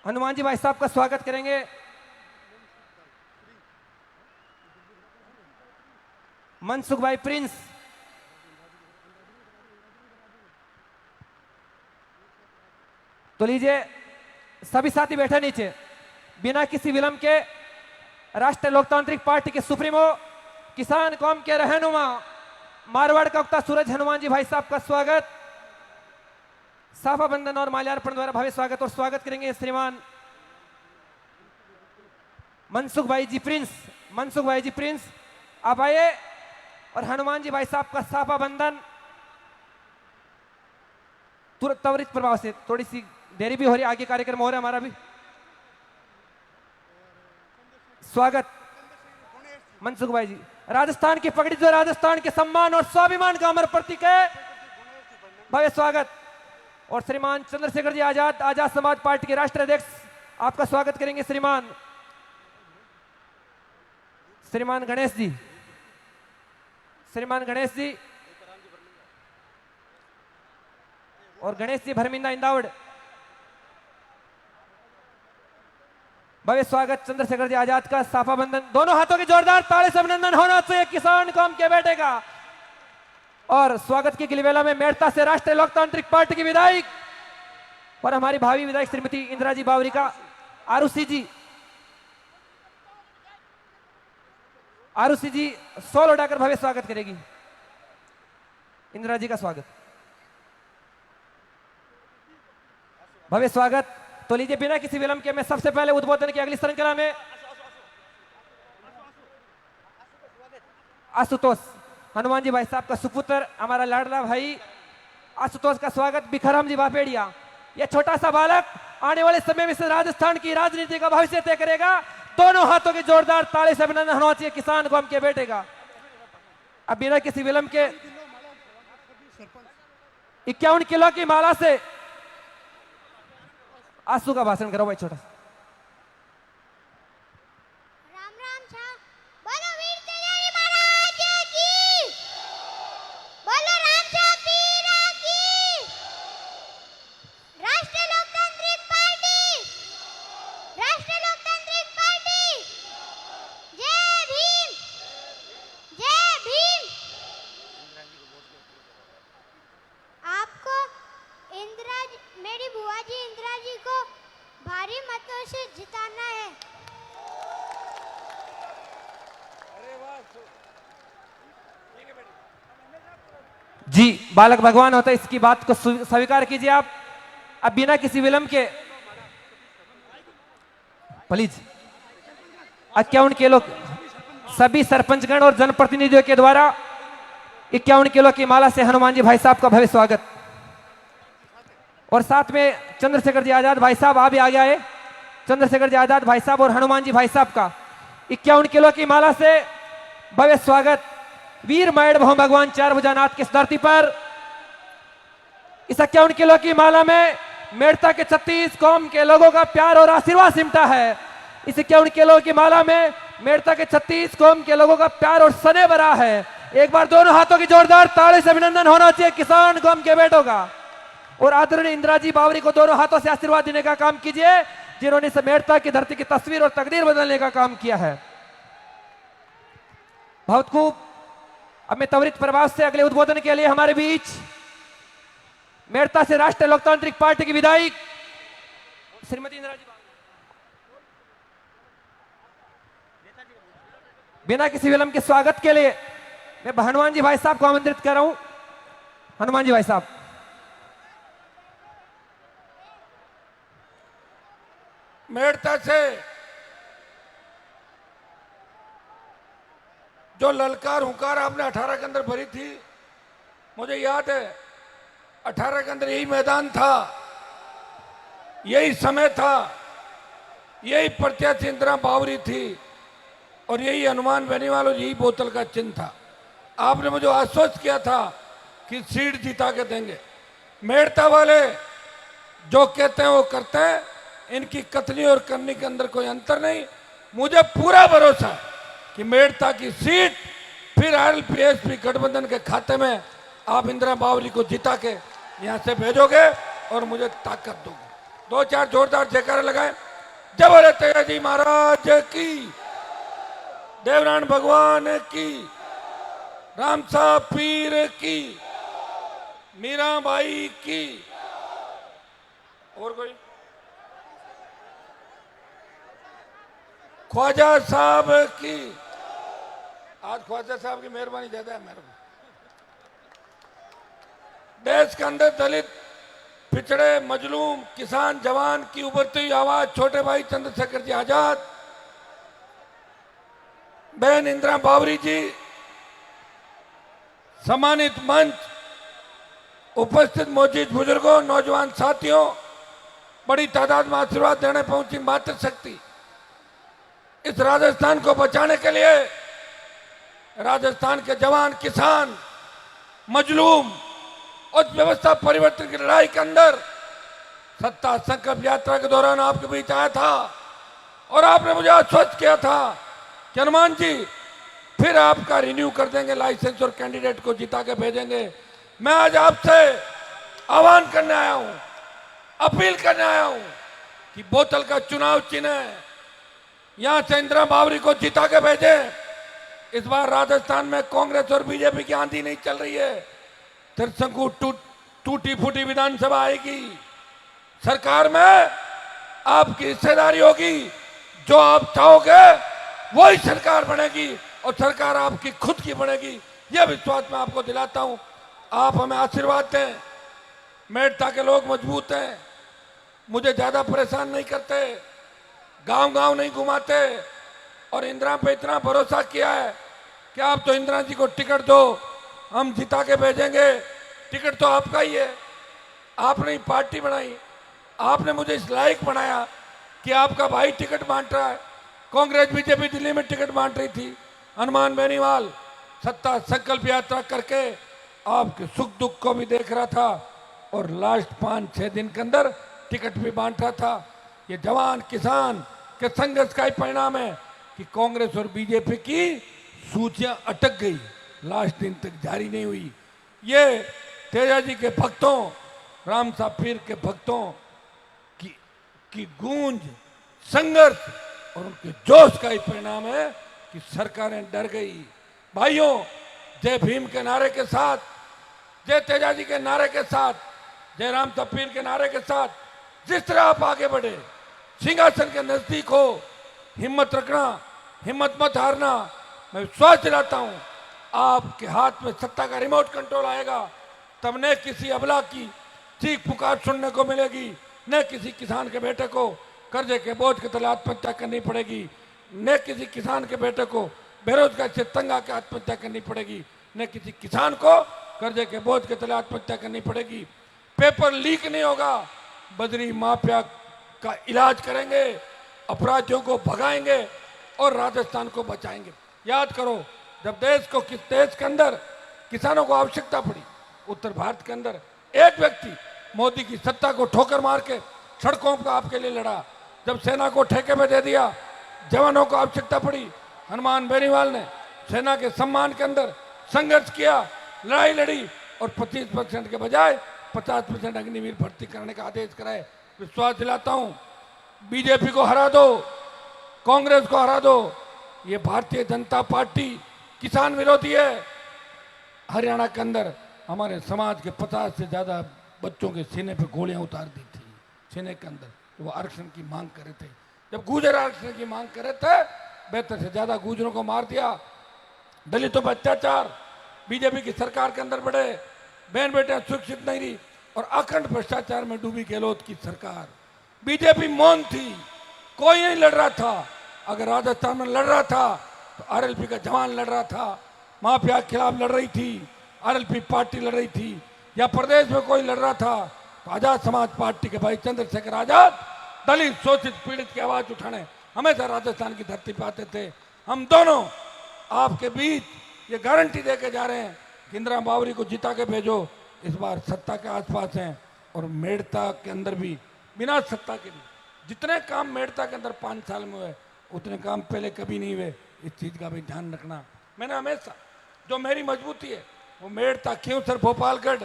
हनुमान जी भाई साहब का स्वागत करेंगे। मनसुख भाई प्रिंस, तो लीजिए सभी साथी बैठे नीचे। बिना किसी विलंब के राष्ट्रीय लोकतांत्रिक पार्टी के सुप्रीमो, किसान कौम के रहनुमा, मारवाड़ का वक्ता सूरज हनुमान जी भाई साहब का स्वागत, साफा बंधन और माल्यार्पण द्वारा भव्य स्वागत और स्वागत करेंगे श्रीमान मनसुख भाई जी प्रिंस। मनसुख भाई जी प्रिंस आप आइए और हनुमान जी भाई साहब का साफा बंधन तुरंत त्वरित प्रभाव से, थोड़ी सी देरी भी हो रही, आगे कार्यक्रम हो रहा है हमारा भी। स्वागत मनसुख भाई जी। राजस्थान की पगड़ी जो राजस्थान के सम्मान और स्वाभिमान का अमर प्रतीक है, भव्य स्वागत। और श्रीमान चंद्रशेखर जी आजाद, आजाद समाज पार्टी के राष्ट्रीय अध्यक्ष, आपका स्वागत करेंगे श्रीमान गणेश जी। श्रीमान गणेश जी और गणेश जी भरमिंदा इंदावड़, भव्य स्वागत चंद्रशेखर जी आजाद का साफा बंधन। दोनों हाथों की जोरदार ताली से अभिनंदन होना चाहिए किसान कौम के बेटे का। और स्वागत की गिलवेला में मेड़ता से राष्ट्रीय लोकतांत्रिक पार्टी की विधायक और हमारी भावी विधायक श्रीमती इंदिरा जी बावरी का आरुषि जी सोल उठाकर भव्य स्वागत करेगी। इंदिरा जी का स्वागत, भव्य स्वागत। तो लीजिए बिना किसी विलंब के मैं सबसे पहले उद्बोधन की अगली श्रृंखला में आशुतोष हनुमान जी भाई साहब का सुपुत्र, हमारा लाडला भाई आशुतोष का स्वागत। भिखाराम जी बापेड़िया, यह छोटा सा बालक आने वाले समय में से राजस्थान की राजनीति का भविष्य तय करेगा। दोनों हाथों की जोरदार ताली से अभिनंदन होना चाहिए किसान कौम के बेटे का। अब बिना किसी विलंब के 51 किलो की माला से आंसू का भाषण करो भाई छोटा सा। राम राम छा, बोलो वीर तेजारी महाराज की, बोलो राम छा पीरा की। राष्ट्रीय लोकतांत्रिक पार्टी, राष्ट्रीय लोकतांत्रिक पार्टी, जय भीम, जय भीम। आपको इंदिरा जी, मेरी बुआ जी इंदिरा जी को भारी मतों से जिताना है। जी बालक भगवान होता है, इसकी बात को स्वीकार कीजिए आप। अब बिना किसी विलंब के प्लीज 51 किलो सभी सरपंचगण और जनप्रतिनिधियों के द्वारा 51 किलो की माला से हनुमान जी भाई साहब का भव्य स्वागत। और साथ में चंद्रशेखर जी आजाद भाई साहब आप भी आगे आए। चंद्रशेखर जी आजाद भाई साहब और हनुमान जी भाई साहब का 51 किलो की माला से भव्य स्वागत। वीर मैड भव भगवान चार भुजानाथ की धरती पर इस 51 किलो की माला में मेड़ता के 36 कौम के लोगों का प्यार और आशीर्वाद सिमटा है। इस 51 किलो की माला में मेड़ता के 36 कौम के लोगों का प्यार और स्नेह भरा है। एक बार दोनों हाथों की जोरदार ताली से अभिनंदन होना चाहिए किसान कौम के बेटों का। और आदरणीय इंदिरा जी बावरी को दोनों हाथों से आशीर्वाद देने का काम कीजिए, जिन्होंने इस मेड़ता की धरती की तस्वीर और तकदीर बदलने का काम किया है। बहुत खूब। अब मैं त्वरित प्रभाव से अगले उद्बोधन के लिए हमारे बीच मेड़ता से राष्ट्रीय लोकतांत्रिक पार्टी की विधायक श्रीमती इंदिरा जी, बिना किसी विलंब के स्वागत के लिए मैं हनुमान जी भाई साहब को आमंत्रित कर रहा हूं। हनुमान जी भाई साहब। मेड़ता से जो ललकार हुंकार आपने 18 के अंदर भरी थी, मुझे याद है 18 के अंदर यही मैदान था, यही समय था, यही प्रत्याशी इंदिरा बावरी थी और यही हनुमान बेनीवाल और यही बोतल का चिन्ह था। आपने मुझे आश्वस्त किया था कि सीट जीता के देंगे। मेड़ता वाले जो कहते हैं वो करते हैं, इनकी कथनी और करनी के अंदर कोई अंतर नहीं। मुझे पूरा भरोसा है कि मेड़ता की सीट फिर आरएलपी गठबंधन के खाते में आप इंदिरा बावरी को जिता के यहां से भेजोगे और मुझे ताकत दोगे। दो चार जोरदार जयकारे लगाए। जय बोले तेजाजी महाराज की, देवरान भगवान की, रामसा पीर की, मीराबाई की। और कोई? ख्वाजा साहब की। आज ख्वाजा साहब की मेहरबानी ज्यादा है मेरे को। देश के अंदर दलित, पिछड़े, मजलूम, किसान, जवान की उभरती हुई आवाज छोटे भाई चंद्रशेखर जी आजाद, बहन इंदिरा बावरी जी, सम्मानित मंच, उपस्थित मौजूद बुजुर्गों, नौजवान साथियों, बड़ी तादाद में आशीर्वाद देने पहुंची मातृशक्ति। इस राजस्थान को बचाने के लिए राजस्थान के जवान, किसान, मजलूम और व्यवस्था परिवर्तन की लड़ाई के अंदर सत्ता संकल्प यात्रा के दौरान आपके बीच आया था और आपने मुझे आश्वस्त किया था कि हनुमान जी फिर आपका रिन्यू कर देंगे लाइसेंस और कैंडिडेट को जिता के भेजेंगे। मैं आज आपसे आह्वान करने आया हूं, अपील करने आया हूं कि बोतल का चुनाव चिन्ह यहां से इंदिरा बावरी को जिता के भेजे। इस बार राजस्थान में कांग्रेस और बीजेपी की आंधी नहीं चल रही है। त्रिशंकु टूटी फूटी विधानसभा आएगी, सरकार में आपकी हिस्सेदारी होगी, जो आप चाहोगे वही सरकार बनेगी और सरकार आपकी खुद की बनेगी। यह विश्वास मैं आपको दिलाता हूं। आप हमें आशीर्वाद दें। मेड़ता के लोग मजबूत हैं, मुझे ज्यादा परेशान नहीं करते, गांव गांव नहीं घुमाते और इंदिरा पे इतना भरोसा किया है कि आप तो इंदिरा जी को टिकट दो, हम जिता के भेजेंगे। टिकट तो आपका ही है, आपने ही पार्टी बनाई, आपने मुझे इस लायक बनाया कि आपका भाई टिकट बांट रहा है। कांग्रेस बीजेपी दिल्ली में टिकट बांट रही थी, हनुमान बेनीवाल सत्ता संकल्प यात्रा करके आपके सुख दुख को भी देख रहा था और लास्ट 5-6 दिन के अंदर टिकट भी बांट रहा था। ये जवान किसान के संघर्ष का ही परिणाम है कि कांग्रेस और बीजेपी की सूचियां अटक गई, लास्ट दिन तक जारी नहीं हुई। ये तेजाजी के भक्तों, रामसा पीर के भक्तों की गूंज, संघर्ष और उनके जोश का ही परिणाम है कि सरकारें डर गई। भाइयों, जय भीम के नारे के साथ, जय तेजाजी के नारे के साथ, जय रामसा पीर के नारे के साथ जिस तरह आप आगे बढ़े, सिंहासन के नजदीक हो, हिम्मत रखना, हिम्मत मत हारना। मैं विश्वास दिलाता हूं आपके हाथ में सत्ता का रिमोट कंट्रोल आएगा, तब न किसी अबला की चीख पुकार सुनने को मिलेगी, न किसी किसान के बेटे को कर्जे के बोझ के तले आत्महत्या करनी पड़ेगी, न किसी किसान के बेटे को बेरोजगार से तंग आकर आत्महत्या करनी पड़ेगी, न किसी किसान को कर्जे के बोझ के तले आत्महत्या करनी पड़ेगी। पेपर लीक नहीं होगा, बदरी माफिया का इलाज करेंगे, अपराधियों को भगाएंगे और राजस्थान को बचाएंगे। याद करो, जब देश के अंदर किसानों को आवश्यकता पड़ी, उत्तर भारत के अंदर एक व्यक्ति मोदी की सत्ता को ठोकर मार के सड़कों पर आपके लिए लड़ा। जब सेना को ठेके में दे दिया, जवानों को आवश्यकता पड़ी, हनुमान बेनीवाल ने सेना के सम्मान के अंदर संघर्ष किया, लड़ाई लड़ी और 25% के बजाय 50% अग्निवीर भर्ती करने का आदेश कराए। विश्वास दिलाता हूं, बीजेपी को हरा दो, कांग्रेस को हरा दो। ये भारतीय जनता पार्टी किसान विरोधी है। हरियाणा के अंदर हमारे समाज के 50 से ज्यादा बच्चों के सीने पे गोलियां उतार दी थी, सीने के अंदर, तो वो आरक्षण की मांग कर रहे थे। जब गुर्जर आरक्षण की मांग कर रहे थे, 72 से ज्यादा गुर्जरों को मार दिया। दलितों पर अत्याचार, बीजेपी की सरकार के अंदर बढ़े, बहन बेटियां सुरक्षित नहीं रही और अखंड भ्रष्टाचार में डूबी गहलोत की सरकार। बीजेपी मौन थी, कोई नहीं लड़ रहा था। अगर राजस्थान में लड़ रहा था तो आरएलपी का जवान लड़ रहा था, माफिया के खिलाफ लड़ रही थी, आरएलपी पार्टी लड़ रही थी, या प्रदेश में कोई लड़ रहा था तो आजाद समाज पार्टी के भाई चंद्रशेखर आजाद दलित, शोषित, पीड़ित की आवाज उठाने हमेशा राजस्थान की धरती पर आते थे। हम दोनों आपके बीच ये गारंटी देके जा रहे हैं कि इंदिरा बावरी को जिता के भेजो। इस बार सत्ता के आसपास हैं और मेड़ता के अंदर भी बिना सत्ता के भी जितने काम मेड़ता के अंदर 5 साल में हुए, उतने काम पहले कभी नहीं हुए। इस चीज का भी ध्यान रखना। मैंने हमेशा, जो मेरी मजबूती है वो मेड़ता, क्यों सर, भोपालगढ़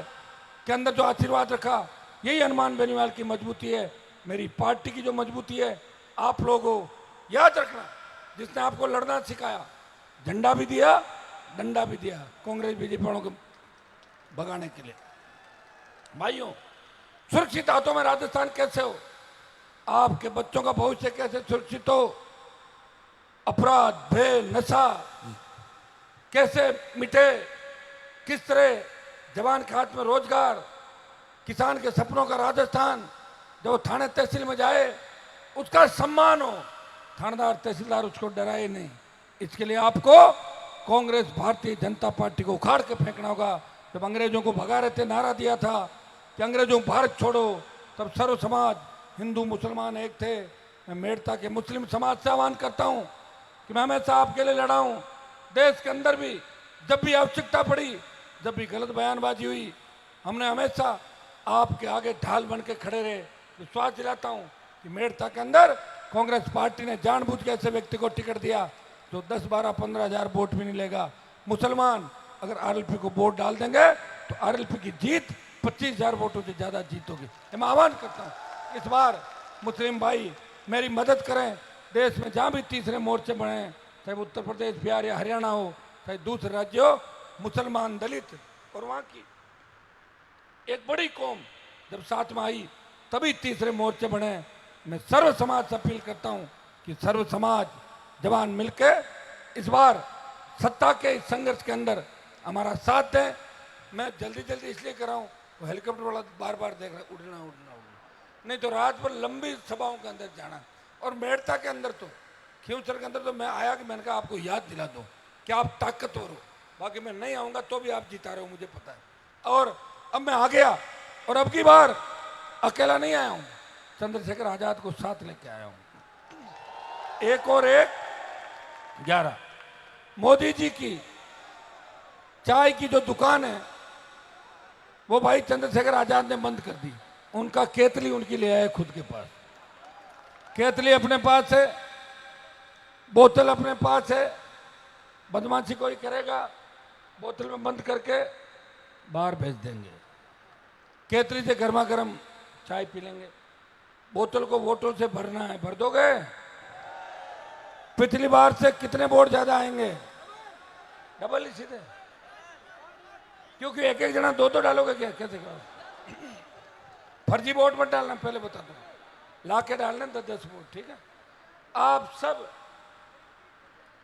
के अंदर जो आशीर्वाद रखा, यही हनुमान बेनीवाल की मजबूती है। मेरी पार्टी की जो मजबूती है आप लोग हो। याद रखना, जिसने आपको लड़ना सिखाया, झंडा भी दिया, डंडा भी दिया कांग्रेस बीजेपी वालों को भगाने के लिए। भाइयों, सुरक्षित हाथों में राजस्थान कैसे हो? आपके बच्चों का भविष्य कैसे सुरक्षित हो? अपराध, भय, नशा कैसे मिटे? किस तरह जवान के हाथ में रोजगार, किसान के सपनों का राजस्थान, जब वो थाने तहसील में जाए उसका सम्मान हो, थानेदार तहसीलदार उसको डराए नहीं। इसके लिए आपको कांग्रेस भारतीय जनता पार्टी को उखाड़ के फेंकना होगा। जब अंग्रेजों को भगा रहे थे, नारा दिया था कि अंग्रेजों भारत छोड़ो, तब सर्व समाज हिंदू मुसलमान एक थे। मैं मेड़ता के मुस्लिम समाज से आह्वान करता हूं कि मैं हमेशा आपके लिए लड़ा हूं। देश के अंदर भी जब भी आवश्यकता पड़ी, जब भी गलत बयानबाजी हुई, हमने हमेशा आपके आगे ढाल बन के खड़े रहे। विश्वास दिलाता हूं कि मेड़ता के अंदर कांग्रेस पार्टी ने जानबूझ के ऐसे व्यक्ति को टिकट दिया जो 10, 12, 15 हजार वोट भी नहीं लेगा। मुसलमान अगर आरएलपी को वोट डाल देंगे तो आरएलपी की जीत 25,000 वोटों से ज्यादा जीत होगी। मैं आह्वान करता हूं, इस बार मुस्लिम भाई मेरी मदद करें। देश में जहां भी तीसरे मोर्चे बने, चाहे उत्तर प्रदेश, बिहार या हरियाणा हो, चाहे दूसरे राज्य हो, मुसलमान, दलित और वहां की एक बड़ी कौम जब साथ में आई तभी तीसरे मोर्चे बने। मैं सर्व समाज से अपील करता हूं कि सर्व समाज जवान मिलकर इस बार सत्ता के इस संघर्ष के अंदर हमारा साथ दें। मैं जल्दी जल्दी इसलिए कर रहा हूं, वो हेलीकॉप्टर वाला बार बार देख रहा है, उड़ना उड़ना उड़ना, नहीं तो रात भर लंबी सभाओं के अंदर जाना। और मेड़ता के अंदर तो, खींवसर के अंदर तो मैं आया कि मैंने कहा आपको याद दिला दूं कि आप ताकतवर हो, बाकी मैं नहीं आऊंगा तो भी आप जिता रहे हो, मुझे पता है। और अब मैं आ गया, और अब की बार अकेला नहीं आया हूं, चंद्रशेखर आजाद को साथ लेके आया हूं। 1 और 1 11। मोदी जी की चाय की जो दुकान है वो भाई चंद्रशेखर आजाद ने बंद कर दी। उनका केतली उनके लिए आया खुद के पास, केतली अपने पास है, बोतल अपने पास है। बदमाशी कोई करेगा बोतल में बंद करके बाहर भेज देंगे। केतली से गर्मा गर्म चाय पी लेंगे। बोतल को वोटों से भरना है, भर दोगे? पिछली बार से कितने वोट ज्यादा आएंगे? डबल ही सीधे, क्योंकि एक एक जना 2-2 डालोगे क्या? कैसे करो? फर्जी वोट मत डालना, पहले बता दो, लाके डालना 10-10 वोट, ठीक है? आप सब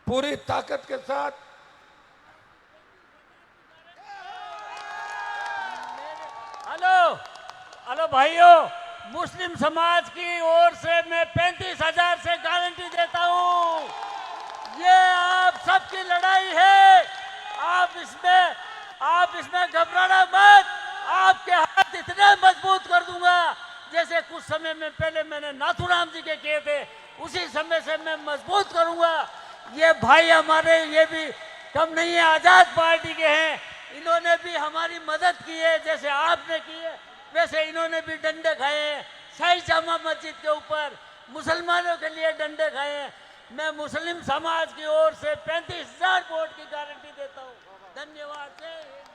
पूरी ताकत के साथ हेलो भाइयों, मुस्लिम समाज की ओर से मैं 35,000 से गारंटी देता हूं। ये आप सबकी लड़ाई है, आप इसमें घबराना मत। आपके हाथ इतने मजबूत कर दूंगा जैसे कुछ समय में पहले मैंने नाथूराम जी के किए थे, उसी समय से मैं मजबूत करूंगा। ये भाई हमारे, ये भी कम नहीं है, आजाद पार्टी के हैं, इन्होंने भी हमारी मदद की है। जैसे आपने की है वैसे इन्होंने भी डंडे खाए हैं, शाही जामा मस्जिद के ऊपर मुसलमानों के लिए डंडे खाए हैं। मैं मुस्लिम समाज की ओर से 35,000 वोट की गारंटी देता हूं। धन्यवाद। जय हिंद।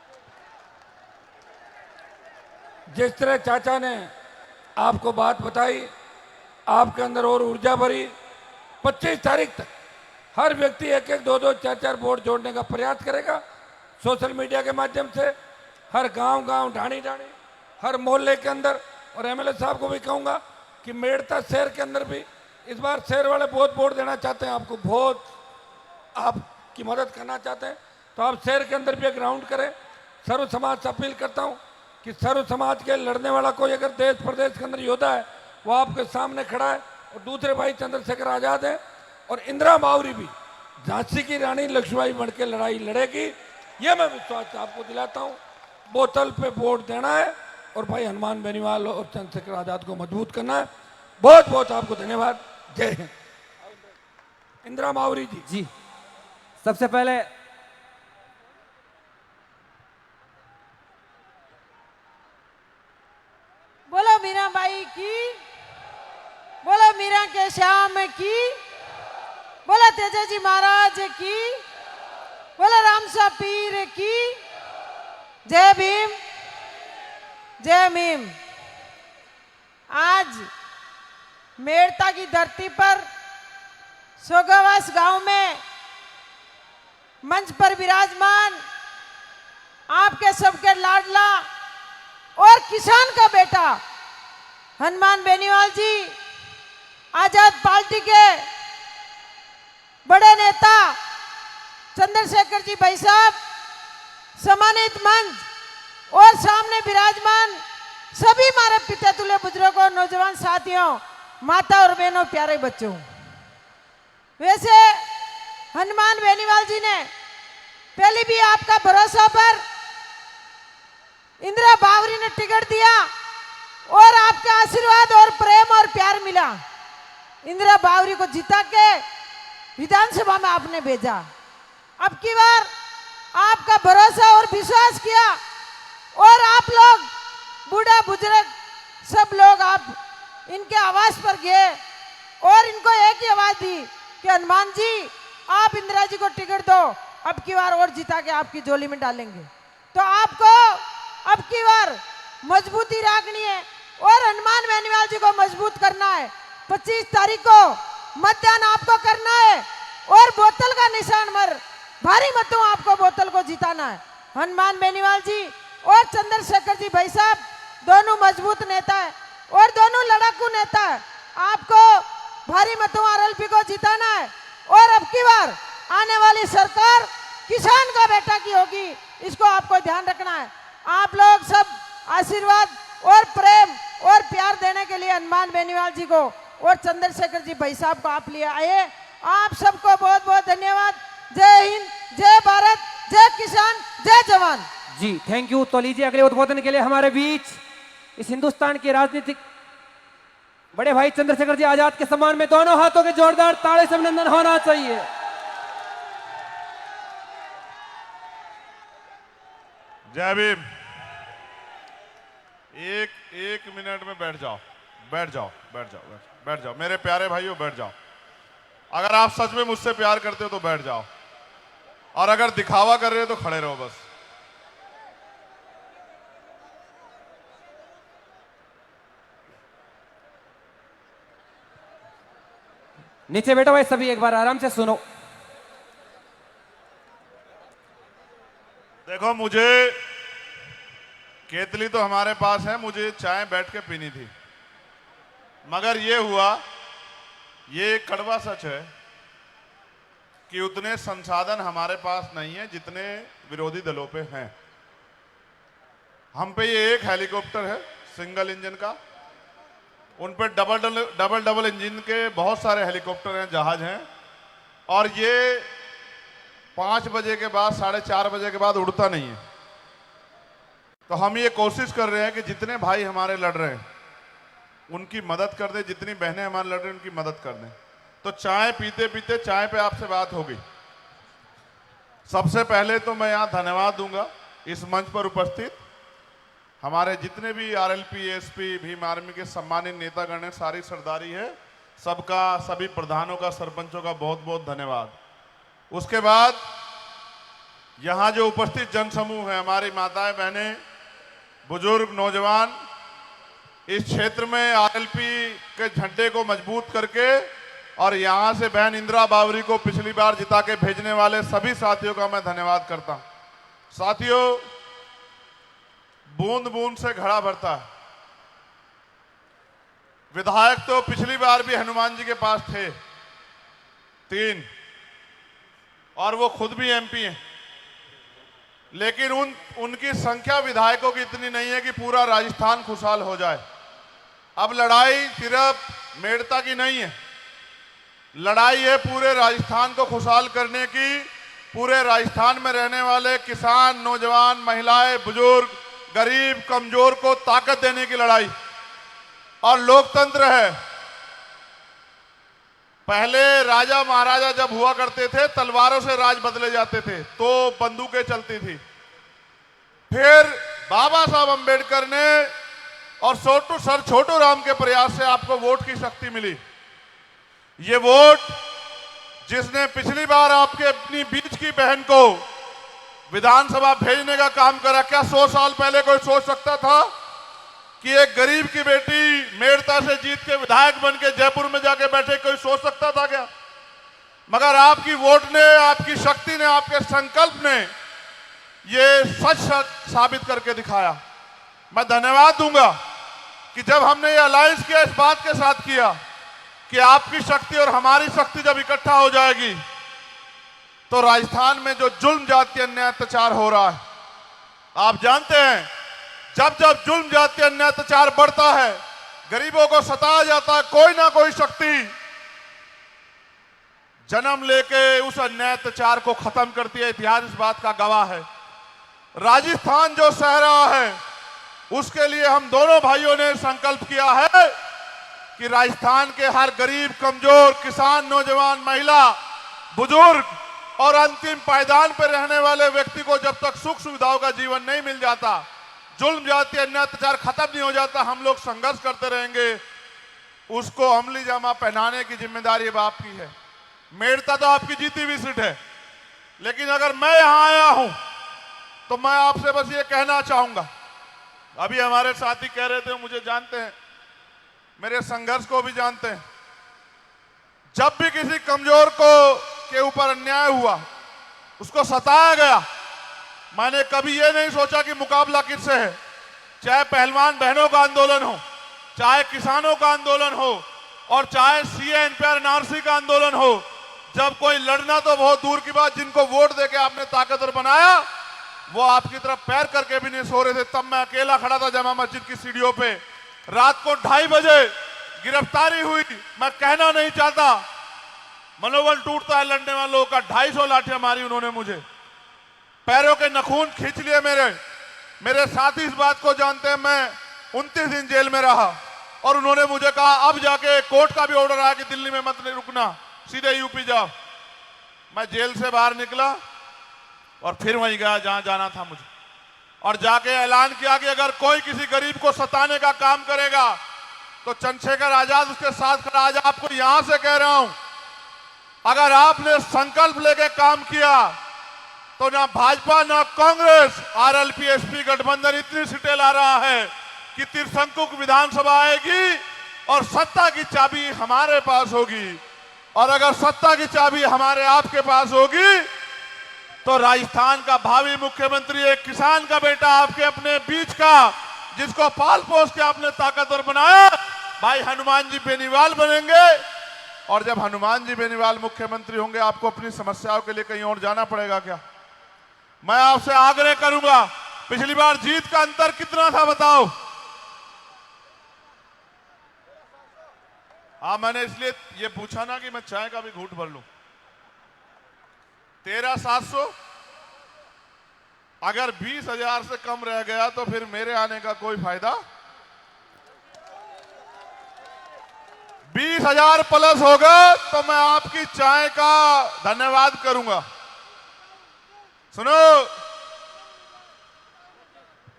जिस तरह चाचा ने आपको बात बताई, आपके अंदर और ऊर्जा भरी। 25 तारीख तक हर व्यक्ति 1-1, 2-2, 4-4 वोट जोड़ने का प्रयास करेगा सोशल मीडिया के माध्यम से, हर गांव गांव, ढाणी ढाणी, हर मोहल्ले के अंदर। और एमएलए साहब को भी कहूंगा कि मेड़ता शहर के अंदर भी इस बार शहर वाले बहुत वोट देना चाहते हैं, आपको बहुत आपकी मदद करना चाहते हैं, तो आप शहर के अंदर भी एक राउंड करें। सर्व समाज से अपील करता हूं कि सर्व समाज के लड़ने वाला कोई अगर देश प्रदेश के अंदर योद्धा है वो आपके सामने खड़ा है। और दूसरे भाई चंद्रशेखर आजाद है, और इंदिरा बावरी भी झांसी की रानी लक्ष्मीबाई बन के लड़ाई लड़ेगी, ये मैं विश्वास आपको दिलाता हूं। बोतल पे वोट देना है और भाई हनुमान बेनीवाल और चंद्रशेखर आजाद को मजबूत करना है। बहुत बहुत आपको धन्यवाद। जय हिंद। इंदिरा बावरी जी। सबसे पहले बोलो मीराबाई की, बोलो मीरा के श्याम की, बोलो तेजाजी महाराज की, बोलो रामसा पीर की। जय भीम, जय भीम। आज मेड़ता की धरती पर सोगावास गांव में मंच पर विराजमान आपके सबके लाडला और किसान का बेटा हनुमान बेनीवाल जी, आजाद पार्टी के बड़े नेता चंद्रशेखर जी भाई साहब, सम्मानित मंच और सामने विराजमान सभी हमारे पिता तुल्य बुजुर्गों, नौजवान साथियों, माता और बहनों, प्यारे बच्चों। वैसे हनुमान बेनीवाल जी ने पहले भी आपका भरोसा पर इंदिरा बावरी ने टिकट दिया और आपका आशीर्वाद और प्रेम और प्यार मिला। इंदिरा बावरी को जिता के विधानसभा में आपने भेजा। अब की बार आपका भरोसा और विश्वास किया और आप लोग बूढ़ा बुजुर्ग सब लोग आप इनके आवास पर गए और इनको एक ही आवाज दी कि हनुमान जी आप इंदिरा जी को टिकट दो, अब की बार और जिता के आपकी झोली में डालेंगे। तो आपको अब की बार मजबूती रखनी है और हनुमान बेनीवाल जी को मजबूत करना है। 25 तारीख को मतदान आपको करना है और बोतल का निशान पर भारी मतों आपको बोतल को जिताना है। हनुमान बेनीवाल जी और चंद्रशेखर जी भाई साहब दोनों मजबूत नेता है और दोनों लड़ाकू नेता है। आपको भारी मतों आरएलपी को जिताना है और अब की बार आने वाली सरकार किसान का बेटा की होगी, इसको आपको ध्यान रखना है। आप लोग सब आशीर्वाद और प्रेम और प्यार देने के लिए हनुमान बेनीवाल जी को और चंद्रशेखर जी भाई साहब को आप लिए आए। आप सबको बहुत बहुत धन्यवाद। जय हिंद, जय भारत, जय किसान, जय जवान। जी थैंक यू। तो लीजिए अगले उद्बोधन के लिए हमारे बीच इस हिंदुस्तान के राजनीतिक बड़े भाई चंद्रशेखर जी आजाद के सम्मान में दोनों हाथों के जोरदार ताड़े से अभिनंदन होना चाहिए। जय भीम। एक मिनट में बैठ जाओ, बैठ जाओ, बैठ जाओ, बैठ जाओ मेरे प्यारे भाइयों, बैठ जाओ। अगर आप सच में मुझसे प्यार करते हो तो बैठ जाओ और अगर दिखावा कर रहे हो तो खड़े रहो बस। नीचे बैठो भाई सभी, एक बार आराम से सुनो। देखो मुझे केतली तो हमारे पास है, मुझे चाय बैठ के पीनी थी, मगर ये हुआ, ये कड़वा सच है कि उतने संसाधन हमारे पास नहीं है जितने विरोधी दलों पे हैं। हम पे ये एक हेलीकॉप्टर है सिंगल इंजन का, उन पे डबल इंजन के बहुत सारे हेलीकॉप्टर हैं, जहाज हैं, और ये 5 बजे के बाद 4:30 बजे के बाद उड़ता नहीं है। तो हम ये कोशिश कर रहे हैं कि जितने भाई हमारे लड़ रहे हैं उनकी मदद कर दें, जितनी बहनें हमारे लड़ रही हैं उनकी मदद कर दें। तो चाय पीते पीते चाय पे आपसे बात होगी। सबसे पहले तो मैं यहाँ धन्यवाद दूंगा इस मंच पर उपस्थित हमारे जितने भी आरएलपी, एसपी, भीम आर्मी के सम्मानित नेतागण हैं, सारी सरदारी है, सबका, सभी प्रधानों का, सरपंचों का बहुत बहुत धन्यवाद। उसके बाद यहाँ जो उपस्थित जनसमूह है, हमारी माताएं, बहनें, बुजुर्ग, नौजवान, इस क्षेत्र में आरएलपी के झंडे को मजबूत करके और यहाँ से बहन इंदिरा बावरी को पिछली बार जिता के भेजने वाले सभी साथियों का मैं धन्यवाद करता हूँ। साथियों, बूंद बूंद से घड़ा भरता है। विधायक तो पिछली बार भी हनुमान जी के पास थे 3, और वो खुद भी एमपी हैं, लेकिन उनकी संख्या विधायकों की इतनी नहीं है कि पूरा राजस्थान खुशहाल हो जाए। अब लड़ाई सिर्फ मेड़ता की नहीं है, लड़ाई है पूरे राजस्थान को खुशहाल करने की, पूरे राजस्थान में रहने वाले किसान, नौजवान, महिलाएं, बुजुर्ग, गरीब, कमजोर को ताकत देने की लड़ाई। और लोकतंत्र है। पहले राजा महाराजा जब हुआ करते थे, तलवारों से राज बदले जाते थे, तो बंदूकें चलती थी। फिर बाबा साहब अंबेडकर ने और सर छोटू राम के प्रयास से आपको वोट की शक्ति मिली। ये वोट जिसने पिछली बार आपके अपनी बीच की बहन को विधानसभा भेजने का काम करा, क्या 100 साल पहले कोई सोच सकता था कि एक गरीब की बेटी मेड़ता से जीत के विधायक बन के जयपुर में जाके बैठे, कोई सोच सकता था क्या? मगर आपकी वोट ने, आपकी शक्ति ने, आपके संकल्प ने ये सच साबित करके दिखाया। मैं धन्यवाद दूंगा कि जब हमने ये अलायंस किया, इस बात के साथ किया कि आपकी शक्ति और हमारी शक्ति जब इकट्ठा हो जाएगी तो राजस्थान में जो जुल्म जाति अन्याय अत्याचार हो रहा है, आप जानते हैं जब जब जुल्म जाति अन्याय अत्याचार बढ़ता है, गरीबों को सताया जाता है, कोई ना कोई शक्ति जन्म लेके उस अन्याय अत्याचार को खत्म करती है। इतिहास इस बात का गवाह है। राजस्थान जो सह रहा है उसके लिए हम दोनों भाइयों ने संकल्प किया है कि राजस्थान के हर गरीब, कमजोर, किसान, नौजवान, महिला, बुजुर्ग और अंतिम पायदान पर रहने वाले व्यक्ति को जब तक सुख सुविधाओं का जीवन नहीं मिल जाता, जुल्म जाति अन्याय अत्याचार खत्म नहीं हो जाता, हम लोग संघर्ष करते रहेंगे। उसको अमली जामा पहनाने की जिम्मेदारी अब आपकी है। मेड़ता तो आपकी जीती हुई सीट है, लेकिन अगर मैं यहां आया हूं तो मैं आपसे बस ये कहना चाहूंगा, अभी हमारे साथी कह रहे थे, मुझे जानते हैं, मेरे संघर्ष को भी जानते हैं। जब भी किसी कमजोर को के ऊपर अन्याय हुआ, उसको सताया गया, मैंने कभी ये नहीं सोचा कि मुकाबला किससे है। चाहे पहलवान बहनों का आंदोलन हो, चाहे किसानों का आंदोलन हो और चाहे सीए एनपीआर एनआरसी का आंदोलन हो, जब कोई लड़ना तो बहुत दूर की बात, जिनको वोट देके आपने ताकतवर बनाया वो आपकी तरफ पैर करके भी नहीं सो रहे थे। तब मैं अकेला खड़ा था जमा मस्जिद की सीढ़ियों पे, रात को 2:30 बजे गिरफ्तारी हुई। मैं कहना नहीं चाहता, मनोबल टूटता है लड़ने वालों का। 250 लाठियां मारी उन्होंने मुझे, पैरों के नखून खींच लिए मेरे साथी इस बात को जानते हैं। मैं 29 दिन जेल में रहा और उन्होंने मुझे कहा अब जाके कोर्ट का भी ऑर्डर आया कि दिल्ली में मत नहीं रुकना, सीधे यूपी जाओ। मैं जेल से बाहर निकला और फिर वहीं गया जहां जाना था मुझे, और जाके ऐलान किया कि अगर कोई किसी गरीब को सताने का काम करेगा तो चंद्रशेखर आजाद उसके साथ खड़ा। आज आपको यहां से कह रहा हूं, अगर आपने संकल्प लेके काम किया तो ना भाजपा ना कांग्रेस, आरएलपी एसपी गठबंधन इतनी सीटें ला रहा है कि त्रिशंकु विधानसभा आएगी और सत्ता की चाबी हमारे पास होगी। और अगर सत्ता की चाबी हमारे आपके पास होगी तो राजस्थान का भावी मुख्यमंत्री एक किसान का बेटा आपके अपने बीच का, जिसको पाल पोस के आपने ताकतवर बनाया, भाई हनुमान जी बेनीवाल बनेंगे। और जब हनुमान जी बेनीवाल मुख्यमंत्री होंगे, आपको अपनी समस्याओं के लिए कहीं और जाना पड़ेगा क्या? मैं आपसे आग्रह करूंगा, पिछली बार जीत का अंतर कितना था बताओ? हाँ, मैंने इसलिए ये पूछा ना कि मैं चाय का भी घूंट भर लूं। 13,700, अगर 20,000 से कम रह गया तो फिर मेरे आने का कोई फायदा। 20,000 प्लस होगा तो मैं आपकी चाय का धन्यवाद करूंगा। सुनो,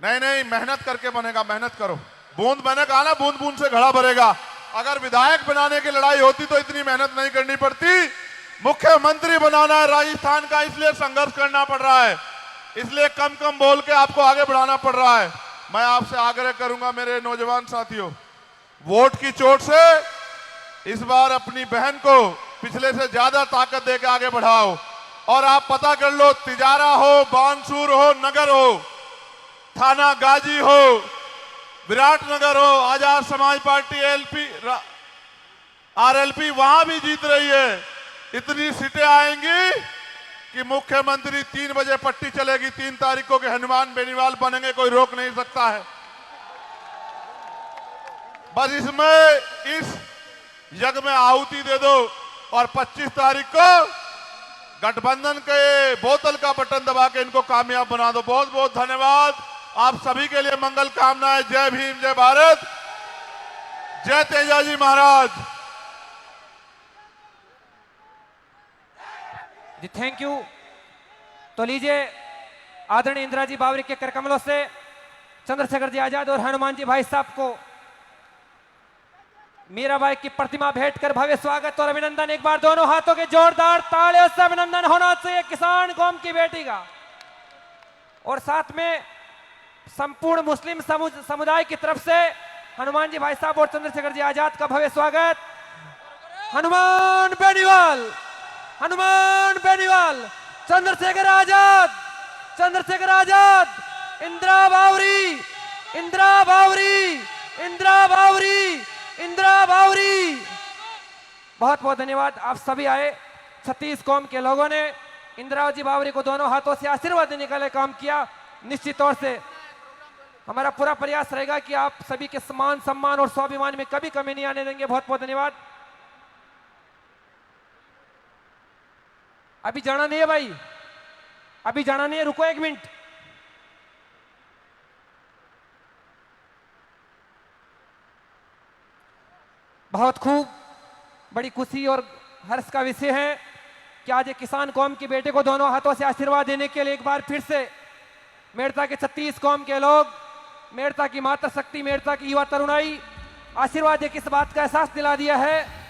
नहीं मेहनत करके बनेगा, मेहनत करो। बूंद, मैंने कहा ना, बूंद बूंद से घड़ा भरेगा। अगर विधायक बनाने की लड़ाई होती तो इतनी मेहनत नहीं करनी पड़ती। मुख्यमंत्री बनाना है राजस्थान का, इसलिए संघर्ष करना पड़ रहा है, इसलिए कम कम बोल के आपको आगे बढ़ाना पड़ रहा है। मैं आपसे आग्रह करूंगा मेरे नौजवान साथियों, वोट की चोट से इस बार अपनी बहन को पिछले से ज्यादा ताकत देकर आगे बढ़ाओ। और आप पता कर लो, तिजारा हो, बानसूर हो, नगर हो, थाना गाजी हो, विराटनगर हो, आजाद समाज पार्टी आरएलपी वहां भी जीत रही है। इतनी सीटें आएंगी कि मुख्यमंत्री 3 बजे पट्टी चलेगी, 3 तारीख को कि हनुमान बेनीवाल बनेंगे, कोई रोक नहीं सकता है। बस इसमें इस यज्ञ में आहुति दे दो और 25 तारीख को गठबंधन के बोतल का बटन दबा के इनको कामयाब बना दो। बहुत बहुत धन्यवाद आप सभी के लिए, मंगल कामनाएं। जय भीम, जय भारत, जय तेजाजी महाराज जी। Thank you. तो लीजिए आदरणीय इंदिरा जी बावरी के करकमलों से चंद्रशेखर जी आजाद और हनुमान जी भाई साहब को मीराबाई की प्रतिमा भेंट कर भव्य स्वागत और अभिनंदन। एक बार दोनों हाथों के जोरदार तालियों से अभिनंदन होना चाहिए किसान कौम की बेटी का। और साथ में संपूर्ण मुस्लिम समुदाय की तरफ से हनुमान जी भाई साहब और चंद्रशेखर जी आजाद का भव्य स्वागत। हनुमान बेनीवाल, हनुमान बेनीवाल, चंद्रशेखर आजाद, चंद्रशेखर आजाद, इंदिरा बावरी, इंदिरा बावरी, इंदिरा बावरी, इंदिरा बावरी। बहुत बहुत धन्यवाद, आप सभी आए। 36 कौम के लोगों ने इंदिराजी बावरी को दोनों हाथों से आशीर्वाद देने का काम किया। निश्चित तौर से हमारा पूरा प्रयास रहेगा कि आप सभी के मान सम्मान और स्वाभिमान में कभी कमी नहीं आने देंगे। बहुत बहुत धन्यवाद। अभी जाना नहीं है भाई, अभी जाना नहीं है, रुको 1 मिनट। बहुत खूब, बड़ी खुशी और हर्ष का विषय है कि आज एक किसान कौम के बेटे को दोनों हाथों से आशीर्वाद देने के लिए एक बार फिर से मेड़ता के 36 कौम के लोग, मेड़ता की माता शक्ति, मेड़ता की युवा तरुणाई आशीर्वाद एक इस बात का एहसास दिला दिया है